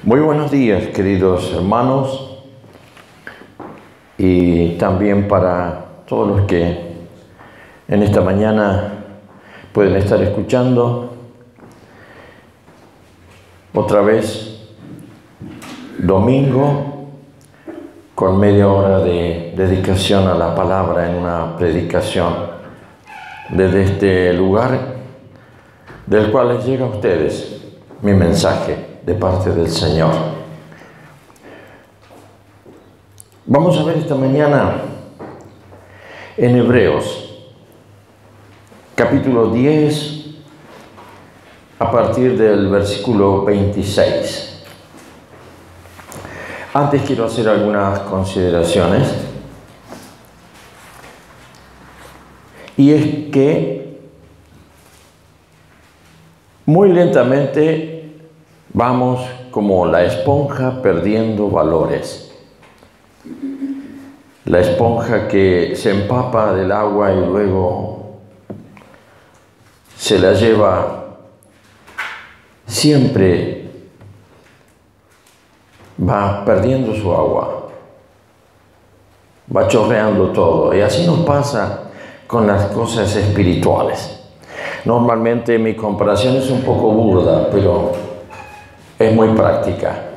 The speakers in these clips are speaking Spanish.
Muy buenos días, queridos hermanos, y también para todos los que en esta mañana pueden estar escuchando otra vez domingo con media hora de dedicación a la palabra en una predicación desde este lugar del cual les llega a ustedes mi mensaje de parte del Señor. Vamos a ver esta mañana en Hebreos, capítulo 10, a partir del versículo 26. Antes quiero hacer algunas consideraciones. Y es que muy lentamente vamos como la esponja perdiendo valores. La esponja que se empapa del agua y luego se la lleva, siempre va perdiendo su agua, va chorreando todo. Y así nos pasa con las cosas espirituales. Normalmente mi comparación es un poco burda, pero es muy práctica.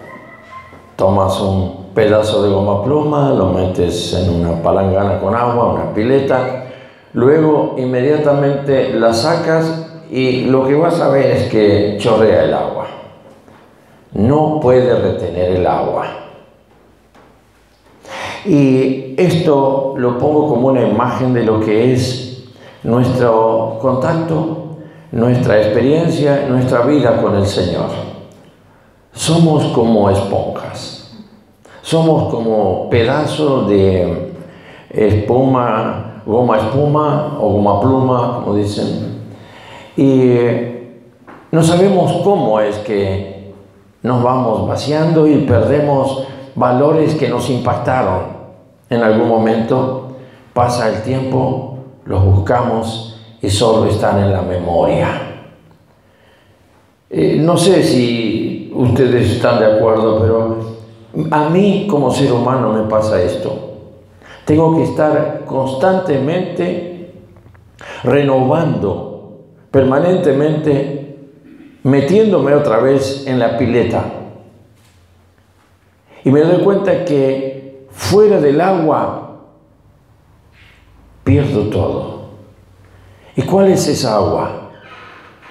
Tomas un pedazo de goma pluma, lo metes en una palangana con agua, una pileta, luego inmediatamente la sacas y lo que vas a ver es que chorrea el agua. No puede retener el agua. Y esto lo pongo como una imagen de lo que es nuestro contacto, nuestra experiencia, nuestra vida con el Señor. Somos como esponjas, somos como pedazos de espuma, goma espuma o goma pluma, como dicen, y no sabemos cómo es que nos vamos vaciando y perdemos valores que nos impactaron. En algún momento pasa el tiempo, los buscamos y solo están en la memoria. No sé si ustedes están de acuerdo, pero a mí como ser humano me pasa esto. Tengo que estar constantemente renovando, permanentemente metiéndome otra vez en la pileta. Y me doy cuenta que fuera del agua pierdo todo. ¿Y cuál es esa agua?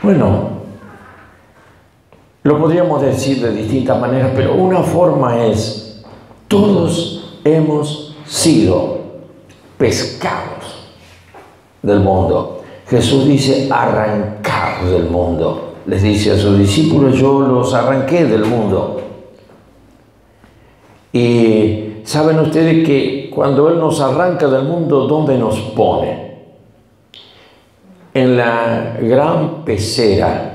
Bueno, lo podríamos decir de distintas maneras, pero una forma es: todos hemos sido pescados del mundo. Jesús dice: arrancados del mundo. Les dice a sus discípulos: yo los arranqué del mundo. Y saben ustedes que cuando Él nos arranca del mundo, ¿dónde nos pone? En la gran pecera,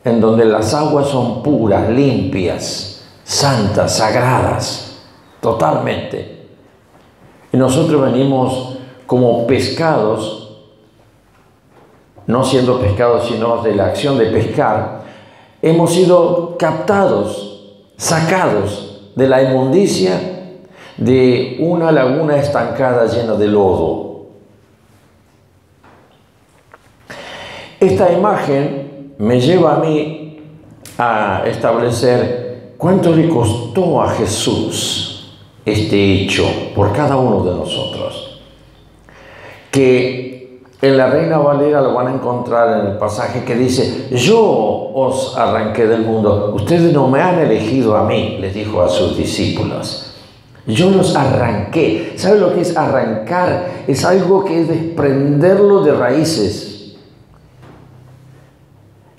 en donde las aguas son puras, limpias, santas, sagradas, totalmente. Y nosotros venimos como pescados, no siendo pescados, sino de la acción de pescar, hemos sido captados, sacados de la inmundicia de una laguna estancada llena de lodo. Esta imagen me lleva a mí a establecer cuánto le costó a Jesús este hecho por cada uno de nosotros. Que en la Reina Valera lo van a encontrar en el pasaje que dice: yo os arranqué del mundo, ustedes no me han elegido a mí, les dijo a sus discípulos. Yo los arranqué. ¿Sabe lo que es arrancar? Es algo que es desprenderlo de raíces.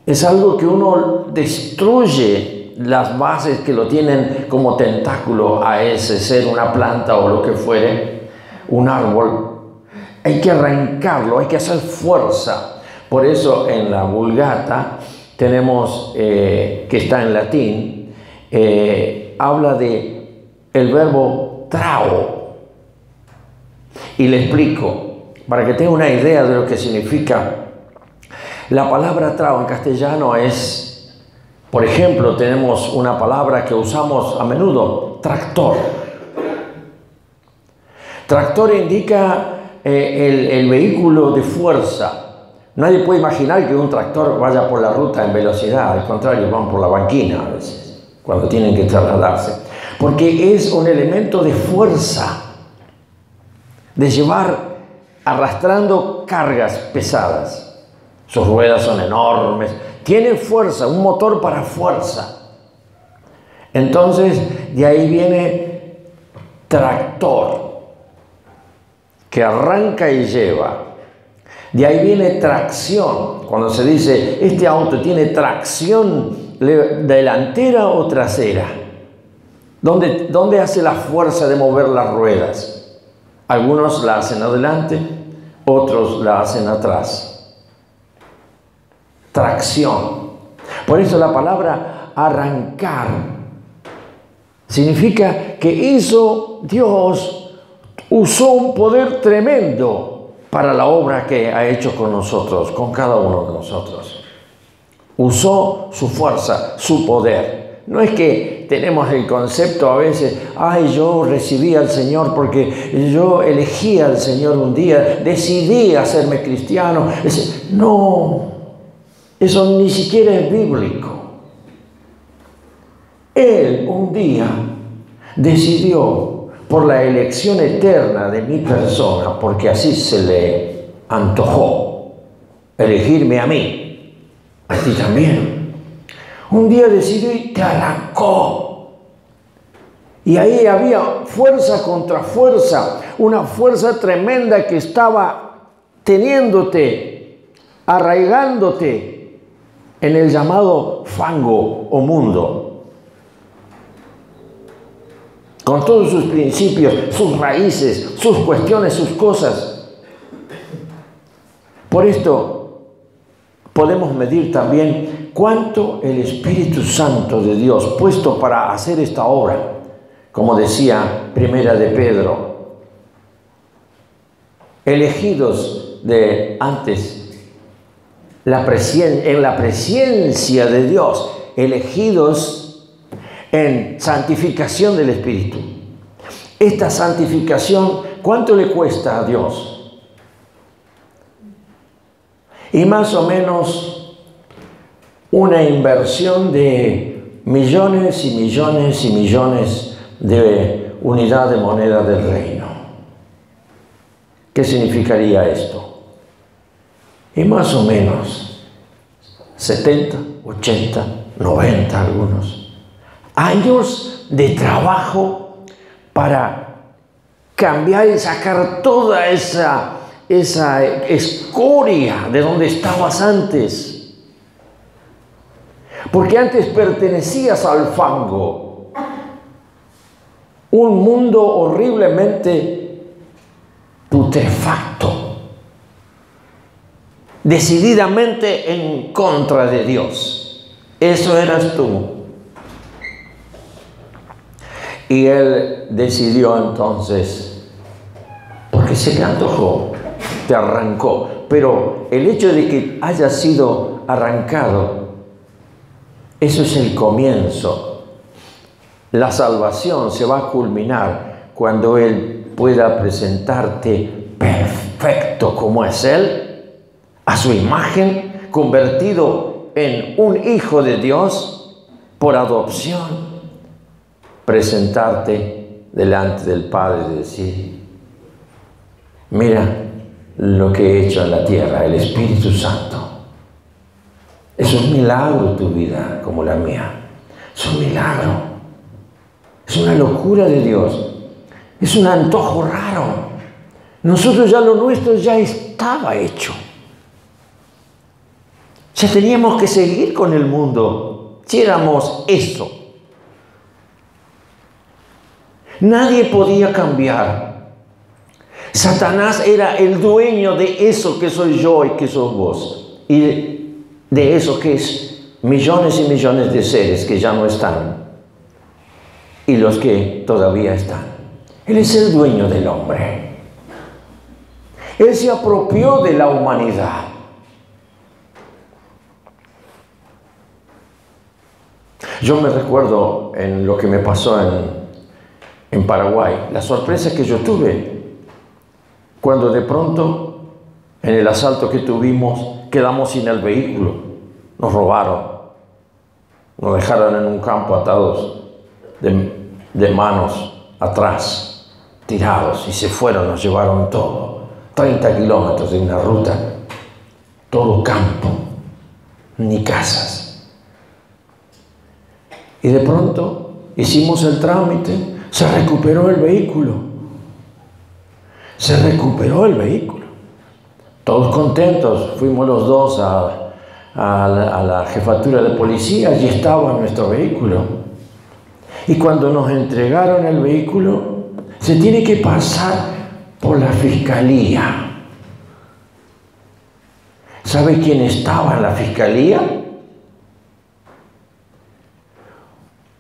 Es algo que uno destruye las bases que lo tienen como tentáculo a ese ser, una planta o lo que fuere, un árbol. Hay que arrancarlo, hay que hacer fuerza. Por eso en la Vulgata tenemos, que está en latín, habla de el verbo trao. Y le explico, para que tenga una idea de lo que significa. La palabra trao en castellano es Por ejemplo, tenemos una palabra que usamos a menudo, tractor. Tractor indica el vehículo de fuerza. Nadie puede imaginar que un tractor vaya por la ruta en velocidad, al contrario, van por la banquina a veces, cuando tienen que trasladarse. Porque es un elemento de fuerza, de llevar arrastrando cargas pesadas. Sus ruedas son enormes, tiene fuerza, un motor para fuerza. Entonces, de ahí viene tractor, que arranca y lleva. De ahí viene tracción, cuando se dice, este auto tiene tracción delantera o trasera. ¿Dónde hace la fuerza de mover las ruedas? Algunos la hacen adelante, otros la hacen atrás. Tracción. Por eso la palabra arrancar significa que Dios usó un poder tremendo para la obra que ha hecho con nosotros, con cada uno de nosotros. Usó su fuerza, su poder. No es que tenemos el concepto a veces, yo recibí al Señor porque yo elegí al Señor un día, decidí hacerme cristiano. No, eso ni siquiera es bíblico. Él un día decidió, por la elección eterna de mi persona, porque así se le antojó, elegirme a mí, a ti también. Un día decidió y te arrancó. Y ahí había fuerza contra fuerza, una fuerza tremenda que estaba teniéndote, arraigándote en el llamado fango o mundo, con todos sus principios, sus raíces, sus cuestiones, sus cosas. Por esto podemos medir también cuánto el Espíritu Santo de Dios, puesto para hacer esta obra, como decía Primera de Pedro, elegidos de antes, en la presencia de Dios, elegidos en santificación del Espíritu. Esta santificación, ¿cuánto le cuesta a Dios? Y más o menos una inversión de millones y millones y millones de unidad de moneda del reino. ¿Qué significaría esto? Y más o menos 70, 80, 90 algunos años de trabajo para cambiar y sacar toda esa escoria de donde estabas antes. Porque antes pertenecías al fango, un mundo horriblemente putrefacto, decididamente en contra de Dios. Eso eras tú. Y Él decidió entonces, porque se le antojó, te arrancó. Pero el hecho de que haya sido arrancado, eso es el comienzo. La salvación se va a culminar cuando Él pueda presentarte perfecto como es Él, a su imagen, convertido en un hijo de Dios por adopción. Presentarte delante del Padre y decir, mira lo que he hecho en la tierra, el Espíritu Santo. Es un milagro tu vida como la mía. Es un milagro. Es una locura de Dios. Es un antojo raro. Nosotros ya lo nuestro ya estaba hecho. Ya teníamos que seguir con el mundo si éramos eso. Nadie podía cambiar. Satanás era el dueño de eso que soy yo y que sos vos. Y de eso que es millones y millones de seres que ya no están. Y los que todavía están. Él es el dueño del hombre. Él se apropió de la humanidad. Yo me recuerdo en lo que me pasó en Paraguay, la sorpresa que yo tuve cuando de pronto en el asalto que tuvimos quedamos sin el vehículo, nos robaron, nos dejaron en un campo atados de manos atrás, tirados, y se fueron, nos llevaron todo, 30 kilómetros de una ruta, todo campo, ni casas. Y de pronto hicimos el trámite, se recuperó el vehículo. Se recuperó el vehículo. Todos contentos, fuimos los dos a la jefatura de policía, allí estaba nuestro vehículo. Y cuando nos entregaron el vehículo, se tiene que pasar por la fiscalía. ¿Sabe quién estaba en la fiscalía?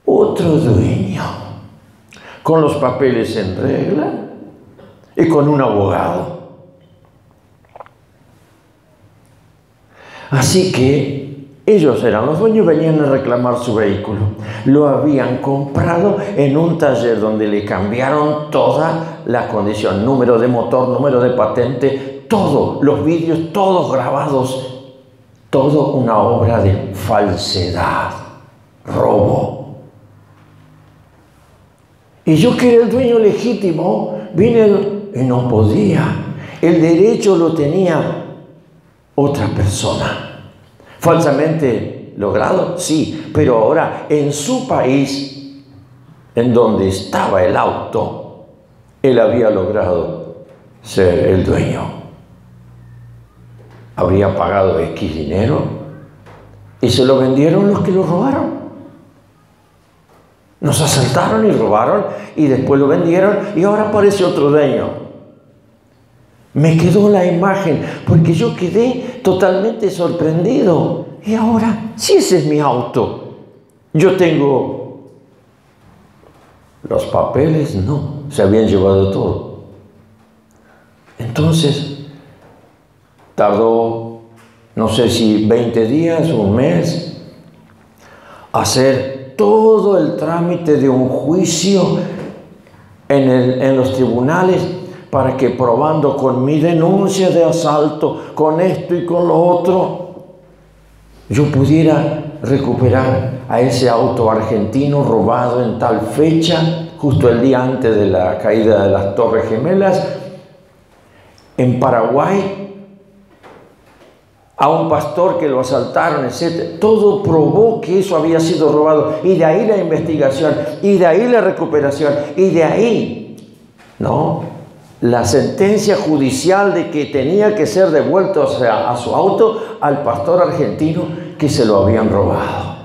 Otro dueño, con los papeles en regla y con un abogado. Así que ellos eran los dueños, venían a reclamar su vehículo. Lo habían comprado en un taller donde le cambiaron toda la condición, número de motor, número de patente, todo, los vídeos, todos grabados, todo una obra de falsedad, robo. Y yo, que era el dueño legítimo, vine y no podía. El derecho lo tenía otra persona. ¿Falsamente logrado? Sí, pero ahora en su país, en donde estaba el auto, él había logrado ser el dueño. Habría pagado X dinero y se lo vendieron los que lo robaron. Nos asaltaron y robaron y después lo vendieron y ahora aparece otro dueño. Me quedó la imagen porque yo quedé totalmente sorprendido. Y ahora, si ese es mi auto, yo tengo los papeles, no, se habían llevado todo. Entonces, tardó, no sé si 20 días, un mes, hacer todo el trámite de un juicio en los tribunales para que, probando con mi denuncia de asalto, con esto y con lo otro, yo pudiera recuperar a ese auto argentino robado en tal fecha, justo el día antes de la caída de las Torres Gemelas, en Paraguay, a un pastor que lo asaltaron, etc. Todo probó que eso había sido robado. Y de ahí la investigación, y de ahí la recuperación, y de ahí, ¿no?, la sentencia judicial de que tenía que ser devuelto a su auto al pastor argentino que se lo habían robado.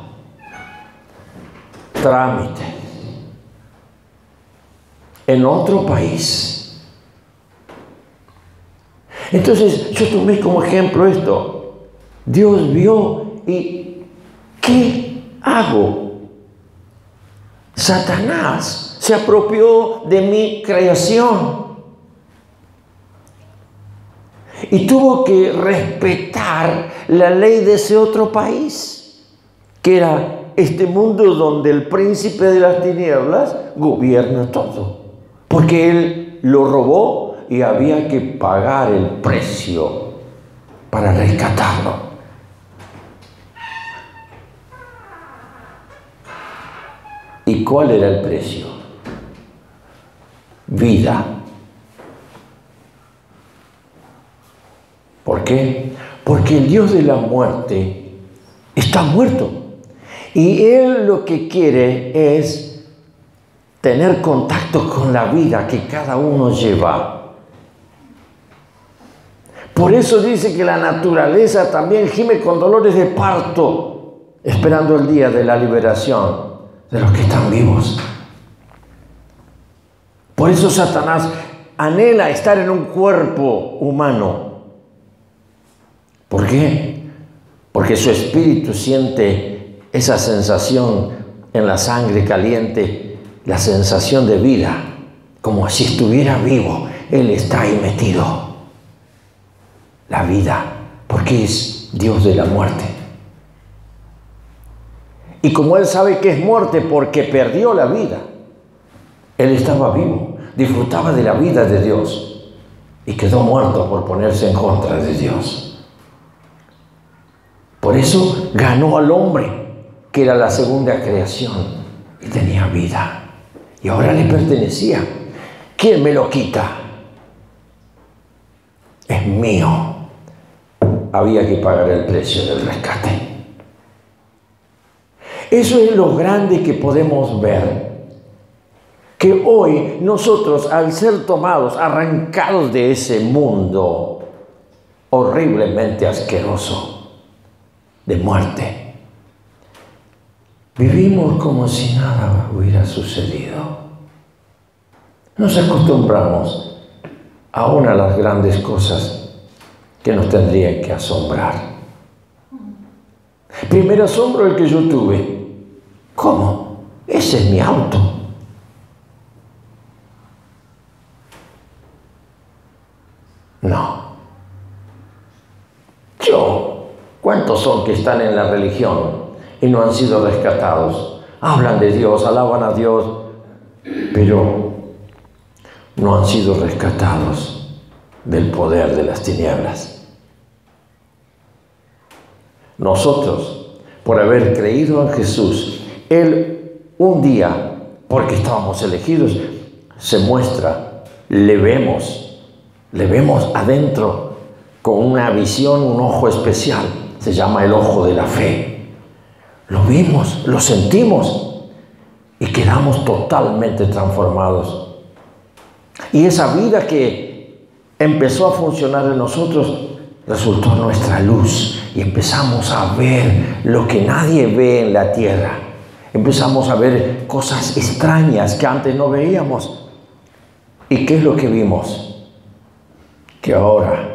Trámite. En otro país. Entonces, yo tomé como ejemplo esto. Dios vio y ¿qué hago? Satanás se apropió de mi creación y tuvo que respetar la ley de ese otro país, que era este mundo donde el príncipe de las tinieblas gobierna todo, porque él lo robó y había que pagar el precio para rescatarlo. ¿Y cuál era el precio? Vida. ¿Por qué? Porque el Dios de la muerte está muerto. Y Él lo que quiere es tener contacto con la vida que cada uno lleva. Por eso dice que la naturaleza también gime con dolores de parto, esperando el día de la liberación de los que están vivos. Por eso Satanás anhela estar en un cuerpo humano. ¿Por qué? Porque su espíritu siente esa sensación en la sangre caliente, la sensación de vida, como si estuviera vivo. Él está ahí metido. La vida, porque es Dios de la muerte. Y como él sabe que es muerte porque perdió la vida, él estaba vivo, disfrutaba de la vida de Dios y quedó muerto por ponerse en contra de Dios. Por eso ganó al hombre, que era la segunda creación y tenía vida. Y ahora le pertenecía. ¿Quién me lo quita? Es mío. Había que pagar el precio del rescate. Eso es lo grande que podemos ver. Que hoy nosotros, al ser tomados, arrancados de ese mundo horriblemente asqueroso de muerte, vivimos como si nada hubiera sucedido. Nos acostumbramos aún a las grandes cosas que nos tendrían que asombrar. Primer asombro el que yo tuve. ¿Cómo? Ese es mi auto. No. ¿Cuántos son que están en la religión y no han sido rescatados? Hablan de Dios, alaban a Dios, pero no han sido rescatados del poder de las tinieblas. Nosotros, por haber creído en Jesús, Él un día, porque estábamos elegidos, se muestra, le vemos adentro con una visión, un ojo especial. Se llama el ojo de la fe. Lo vimos, lo sentimos y quedamos totalmente transformados. Y esa vida que empezó a funcionar en nosotros resultó nuestra luz y empezamos a ver lo que nadie ve en la tierra. Empezamos a ver cosas extrañas que antes no veíamos. ¿Y qué es lo que vimos? Que ahora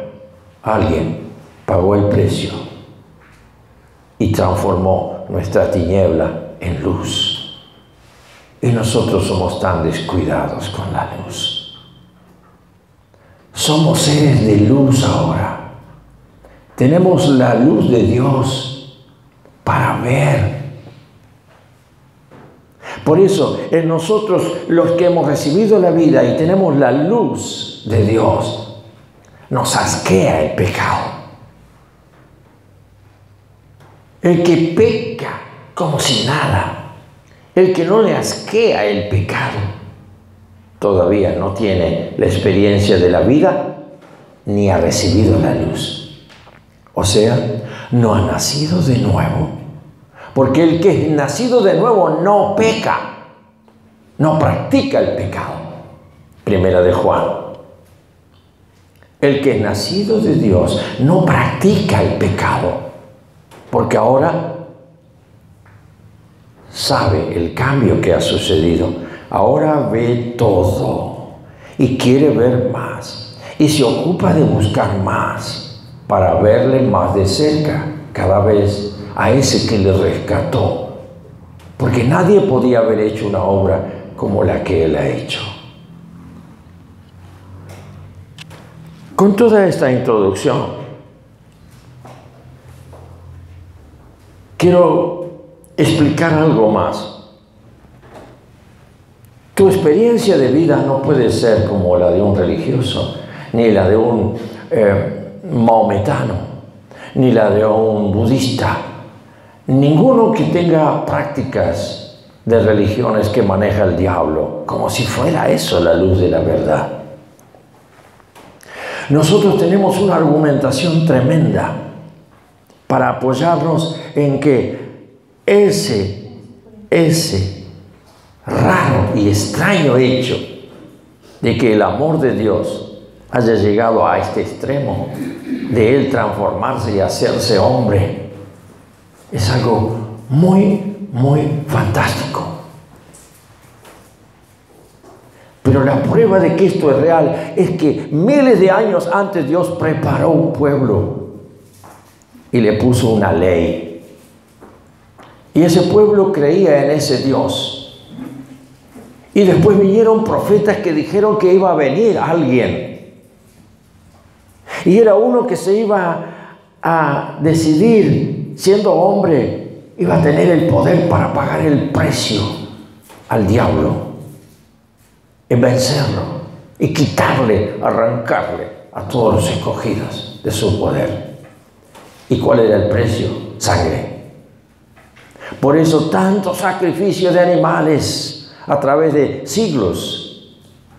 alguien pagó el precio y transformó nuestra tiniebla en luz. Y nosotros somos tan descuidados con la luz. Somos seres de luz ahora. Tenemos la luz de Dios para ver. Por eso, en nosotros los que hemos recibido la vida y tenemos la luz de Dios, nos asquea el pecado. El que peca como si nada, el que no le asquea el pecado, todavía no tiene la experiencia de la vida ni ha recibido la luz. O sea, no ha nacido de nuevo. Porque el que es nacido de nuevo no peca, no practica el pecado. Primera de Juan. El que es nacido de Dios no practica el pecado. Porque ahora sabe el cambio que ha sucedido. Ahora ve todo y quiere ver más. Y se ocupa de buscar más para verle más de cerca cada vez a ese que le rescató. Porque nadie podía haber hecho una obra como la que Él ha hecho. Con toda esta introducción, quiero explicar algo más. Tu experiencia de vida no puede ser como la de un religioso, ni la de un maometano, ni la de un budista. Ninguno que tenga prácticas de religiones que maneja el diablo, como si fuera eso la luz de la verdad. Nosotros tenemos una argumentación tremenda para apoyarnos en que ese raro y extraño hecho de que el amor de Dios haya llegado a este extremo, de Él transformarse y hacerse hombre, es algo muy, muy fantástico. Pero la prueba de que esto es real es que miles de años antes Dios preparó un pueblo y le puso una ley. Y ese pueblo creía en ese Dios. Y después vinieron profetas que dijeron que iba a venir alguien. Y era uno que se iba a decidir, siendo hombre, iba a tener el poder para pagar el precio al diablo, y vencerlo, y quitarle, arrancarle a todos los escogidos de su poder. ¿Y cuál era el precio? Sangre. Por eso tantos sacrificios de animales a través de siglos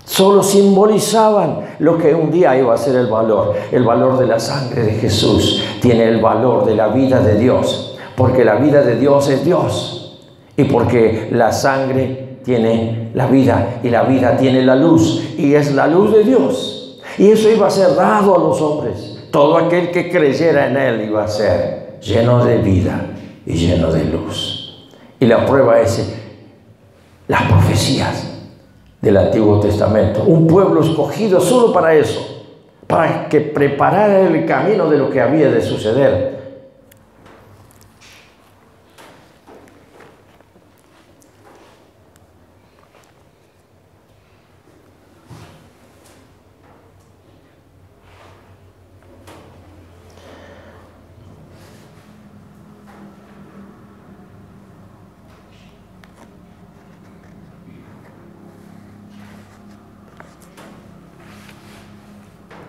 solo simbolizaban lo que un día iba a ser el valor. El valor de la sangre de Jesús tiene el valor de la vida de Dios, porque la vida de Dios es Dios, y porque la sangre tiene la vida, y la vida tiene la luz, y es la luz de Dios. Y eso iba a ser dado a los hombres. Todo aquel que creyera en Él iba a ser lleno de vida y lleno de luz. Y la prueba es las profecías del Antiguo Testamento. Un pueblo escogido solo para eso, para que preparara el camino de lo que había de suceder.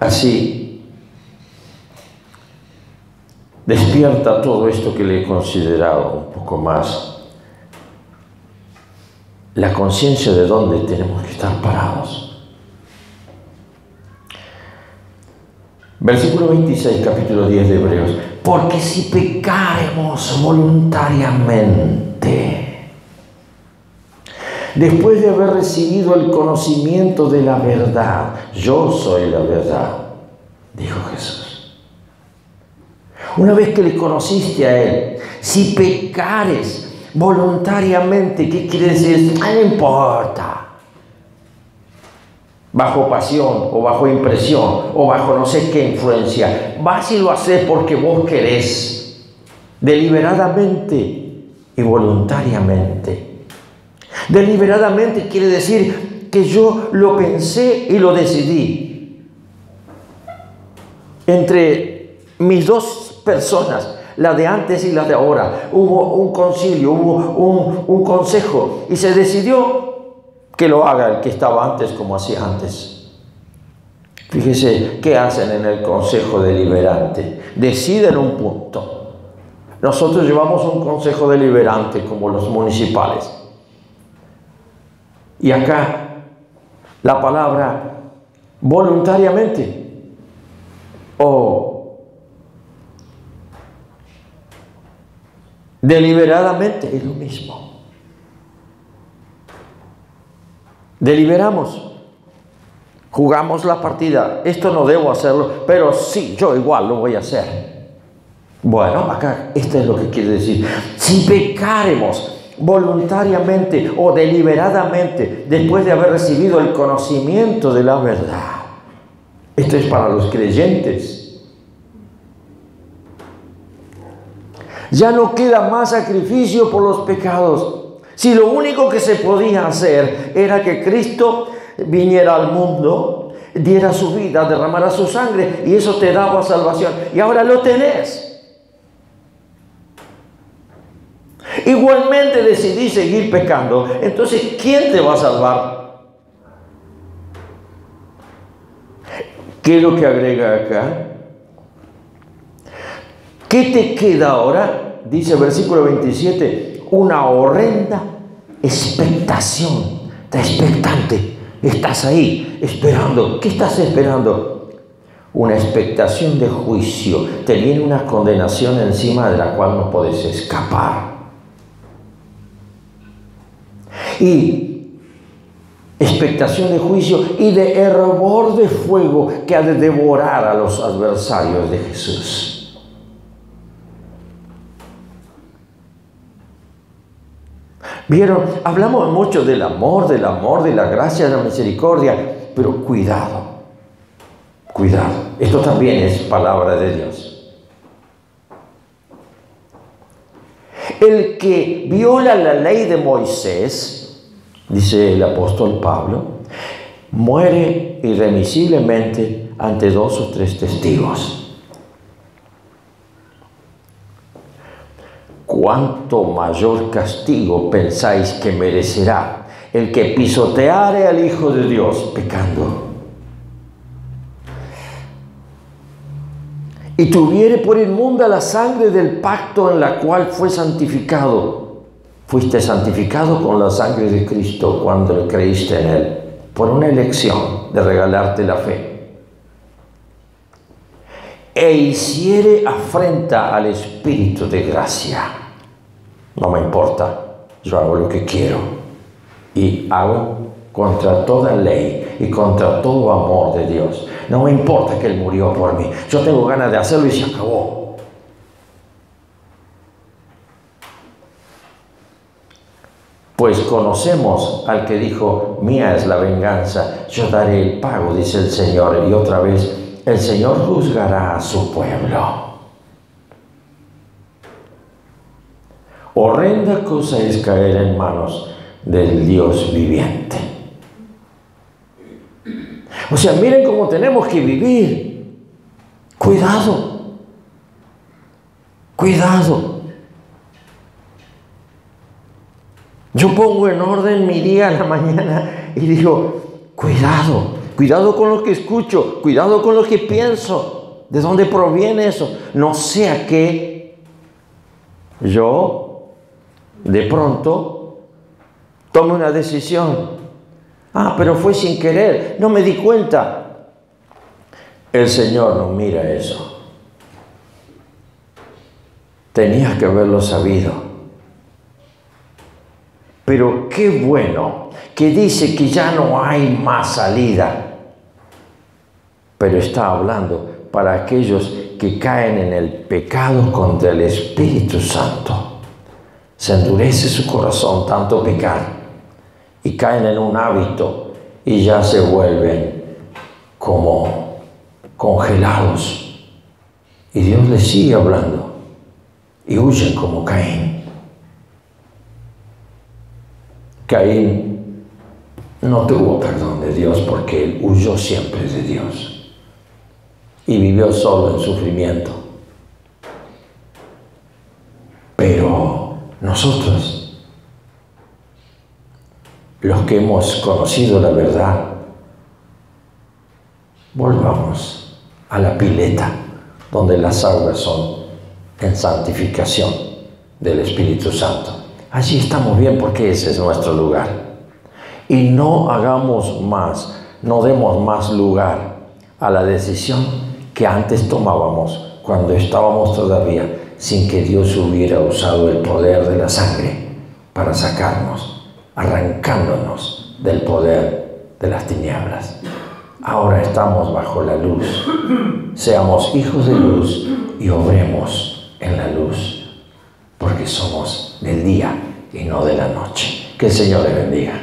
Así despierta todo esto que le he considerado un poco más, la conciencia de dónde tenemos que estar parados. Versículo 26, capítulo 10 de Hebreos. Porque si pecaremos voluntariamente, después de haber recibido el conocimiento de la verdad, yo soy la verdad, dijo Jesús. Una vez que le conociste a Él, si pecares voluntariamente, ¿qué quiere decir? No importa. Bajo pasión, o bajo impresión, o bajo no sé qué influencia. Vas y lo haces porque vos querés, deliberadamente y voluntariamente. Deliberadamente quiere decir que yo lo pensé y lo decidí. Entre mis dos personas, la de antes y la de ahora, hubo un concilio, hubo un consejo, y se decidió que lo haga el que estaba antes como hacía antes. Fíjese qué hacen en el consejo deliberante. Deciden un punto. Nosotros llevamos un consejo deliberante como los municipales. Y acá la palabra voluntariamente o deliberadamente es lo mismo. Deliberamos, jugamos la partida. Esto no debo hacerlo, pero sí, yo igual lo voy a hacer. Bueno, acá esto es lo que quiere decir. Si pecaremos voluntariamente o deliberadamente después de haber recibido el conocimiento de la verdad. Esto es para los creyentes. Ya no queda más sacrificio por los pecados. Si lo único que se podía hacer era que Cristo viniera al mundo, diera su vida, derramara su sangre, y eso te daba salvación. Y ahora lo tenés. Igualmente decidí seguir pecando. Entonces, ¿quién te va a salvar? ¿Qué es lo que agrega acá? ¿Qué te queda ahora? Dice el versículo 27, una horrenda expectación. Estás expectante, estás ahí esperando. ¿Qué estás esperando? Una expectación de juicio. Te viene una condenación encima de la cual no puedes escapar. Y expectación de juicio y de hervor de fuego que ha de devorar a los adversarios de Jesús. ¿Vieron? Hablamos mucho del amor, de la gracia, de la misericordia, pero cuidado, cuidado. Esto también es palabra de Dios. El que viola la ley de Moisés, dice el apóstol Pablo, muere irremisiblemente ante 2 o 3 testigos. ¿cuánto mayor castigo pensáis que merecerá el que pisoteare al Hijo de Dios pecando? Y tuviere por inmunda la sangre del pacto en la cual fue santificado. Fuiste santificado con la sangre de Cristo cuando creíste en Él, por una elección de regalarte la fe. E hiciere afrenta al Espíritu de gracia. No me importa, yo hago lo que quiero. Y hago contra toda ley y contra todo amor de Dios. No me importa que Él murió por mí. Yo tengo ganas de hacerlo y se acabó. Pues conocemos al que dijo, mía es la venganza, yo daré el pago, dice el Señor. Y otra vez, el Señor juzgará a su pueblo. Horrenda cosa es caer en manos del Dios viviente. O sea, miren cómo tenemos que vivir. Cuidado. Cuidado. Yo pongo en orden mi día a la mañana y digo, cuidado. Cuidado con lo que escucho. Cuidado con lo que pienso. ¿De dónde proviene eso? No sea que yo de pronto tome una decisión. Ah, pero fue sin querer, no me di cuenta. El Señor no mira eso. Tenías que haberlo sabido. Pero qué bueno que dice que ya no hay más salida. Pero está hablando para aquellos que caen en el pecado contra el Espíritu Santo. Se endurece su corazón tanto pecar. Y caen en un hábito y ya se vuelven como congelados. Y Dios les sigue hablando y huyen como Caín. Caín no tuvo perdón de Dios porque él huyó siempre de Dios y vivió solo en sufrimiento. Pero nosotros, los que hemos conocido la verdad, volvamos a la pileta donde las aguas son en santificación del Espíritu Santo. Allí estamos bien porque ese es nuestro lugar. Y no hagamos más, no demos más lugar a la decisión que antes tomábamos cuando estábamos todavía sin que Dios hubiera usado el poder de la sangre para sacarnos, arrancándonos del poder de las tinieblas. Ahora estamos bajo la luz. Seamos hijos de luz y obremos en la luz, porque somos del día y no de la noche. Que el Señor les bendiga.